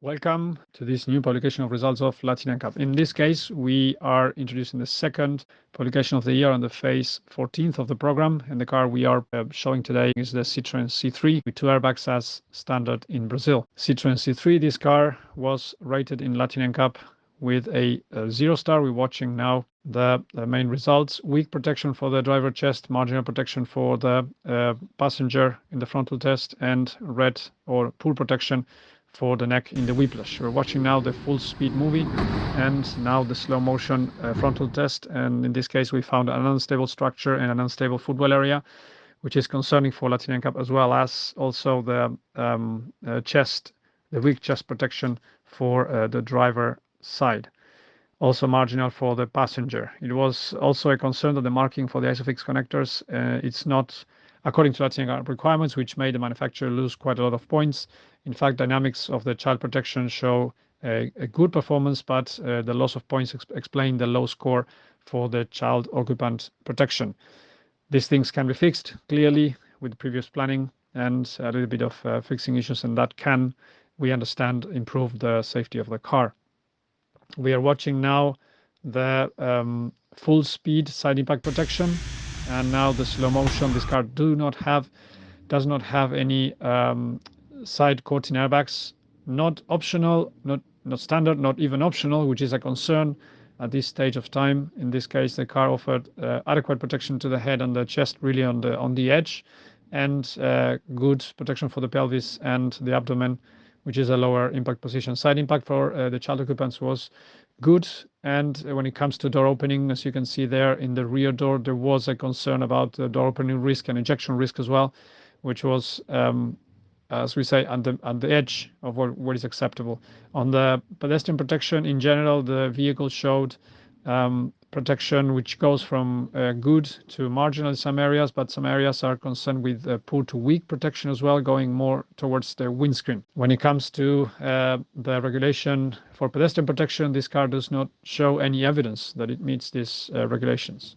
Welcome to this new publication of results of Latin NCAP. In this case, we are introducing the second publication of the year on the phase 14th of the program. And the car we are showing today is the Citroën C3 with 2 airbags as standard in Brazil. Citroën C3, this car was rated in Latin NCAP with a 0-star. We're watching now the main results. Weak protection for the driver chest, marginal protection for the passenger in the frontal test, and red or poor protection for the neck in the whiplash. We're watching now the full speed movie and now the slow motion frontal test. And in this case, we found an unstable structure and an unstable footwell area, which is concerning for Latin NCAP, as well as also the chest, the weak chest protection for the driver side. Also marginal for the passenger. It was also a concern that the marking for the ISOFIX connectors, it's not according to Latin NCAP requirements, which made the manufacturer lose quite a lot of points. In fact, dynamics of the child protection show a good performance, but the loss of points explain the low score for the child occupant protection. These things can be fixed clearly with previous planning and a little bit of fixing issues, and that can, we understand, improve the safety of the car. We are watching now the full speed side impact protection, and now the slow motion. This car does not have any side cortin airbags, not optional, not standard, not even optional, which is a concern at this stage of time. In this case, the car offered adequate protection to the head and the chest, really on the edge, and good protection for the pelvis and the abdomen, which is a lower impact position. Side impact for the child occupants was good. And when it comes to door opening, as you can see there in the rear door, there was a concern about the door opening risk and ejection risk as well, which was, as we say, on the edge of what is acceptable. On the pedestrian protection in general, the vehicle showed protection which goes from good to marginal in some areas, but some areas are concerned with poor to weak protection as well, going more towards the windscreen. When it comes to the regulation for pedestrian protection, this car does not show any evidence that it meets these regulations.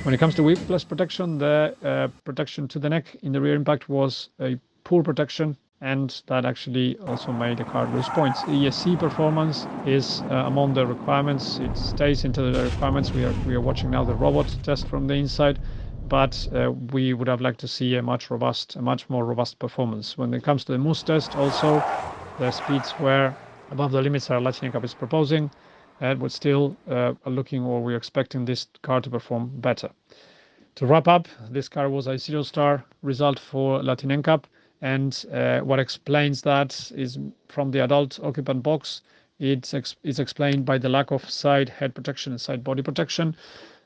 When it comes to whiplash protection, the protection to the neck in the rear impact was a poor protection, and that actually also made the car lose points. ESC performance is among the requirements. It stays into the requirements. We are watching now the robot test from the inside, but we would have liked to see a much more robust performance. When it comes to the MUS test, also the speeds were above the limits that Latin NCAP is proposing, and we're still looking, or we're expecting this car to perform better. To wrap up, this car was a 0-star result for Latin NCAP. And what explains that is from the adult occupant box. It's explained by the lack of side head protection and side body protection.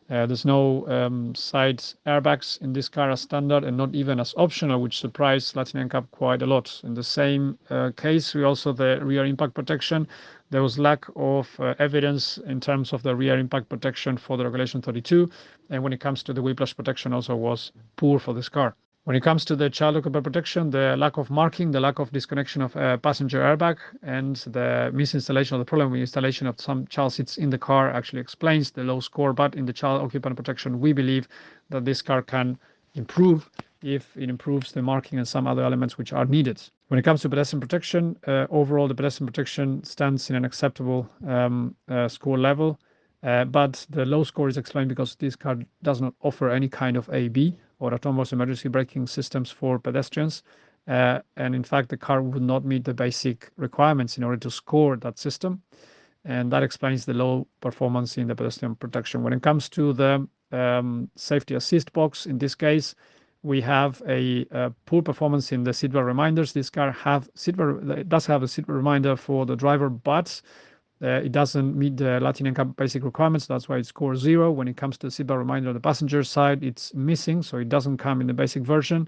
There's no side airbags in this car as standard, and not even as optional, which surprised Latin NCAP quite a lot. In the same case, we also the rear impact protection. There was lack of evidence in terms of the rear impact protection for the regulation 32. And when it comes to the whiplash protection, also was poor for this car. When it comes to the child occupant protection, the lack of marking, the lack of disconnection of a passenger airbag, and the misinstallation of the problem with installation of some child seats in the car actually explains the low score. But in the child occupant protection, we believe that this car can improve if it improves the marking and some other elements which are needed. When it comes to pedestrian protection, overall the pedestrian protection stands in an acceptable score level. But the low score is explained because this car does not offer any kind of AB or autonomous emergency braking systems for pedestrians. And in fact, the car would not meet the basic requirements in order to score that system. And that explains the low performance in the pedestrian protection. When it comes to the safety assist box, in this case, we have a poor performance in the seatbelt reminders. This car does have a seatbelt reminder for the driver, but it doesn't meet the Latin NCAP basic requirements. That's why it scores 0. When it comes to the seatbelt reminder on the passenger side, it's missing, so it doesn't come in the basic version.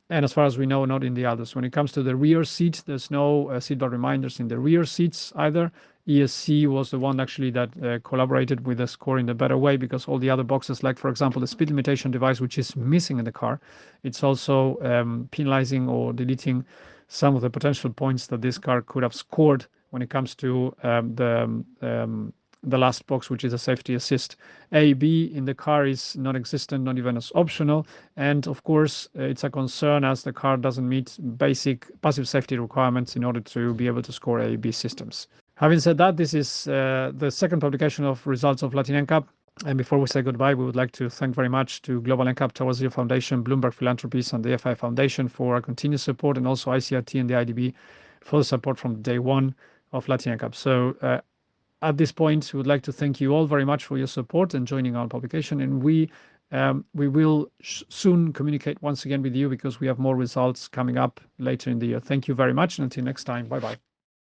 And as far as we know, not in the others. When it comes to the rear seat, there's no seatbelt reminders in the rear seats either. ESC was the one actually that collaborated with the score in a better way, because all the other boxes, like for example the speed limitation device, which is missing in the car, it's also penalizing or deleting some of the potential points that this car could have scored when it comes to the the last box, which is a safety assist. A, B in the car is non-existent, not even as optional. And of course, it's a concern as the car doesn't meet basic passive safety requirements in order to be able to score A, B systems. Having said that, this is the second publication of results of Latin NCAP. And before we say goodbye, we would like to thank very much to Global NCAP Towards Zero Foundation, Bloomberg Philanthropies, and the FI Foundation for our continued support, and also ICRT and the IDB for the support from day one of Latin NCAP. So at this point, we would like to thank you all very much for your support and joining our publication. And we will soon communicate once again with you because we have more results coming up later in the year. Thank you very much. And until next time, bye-bye.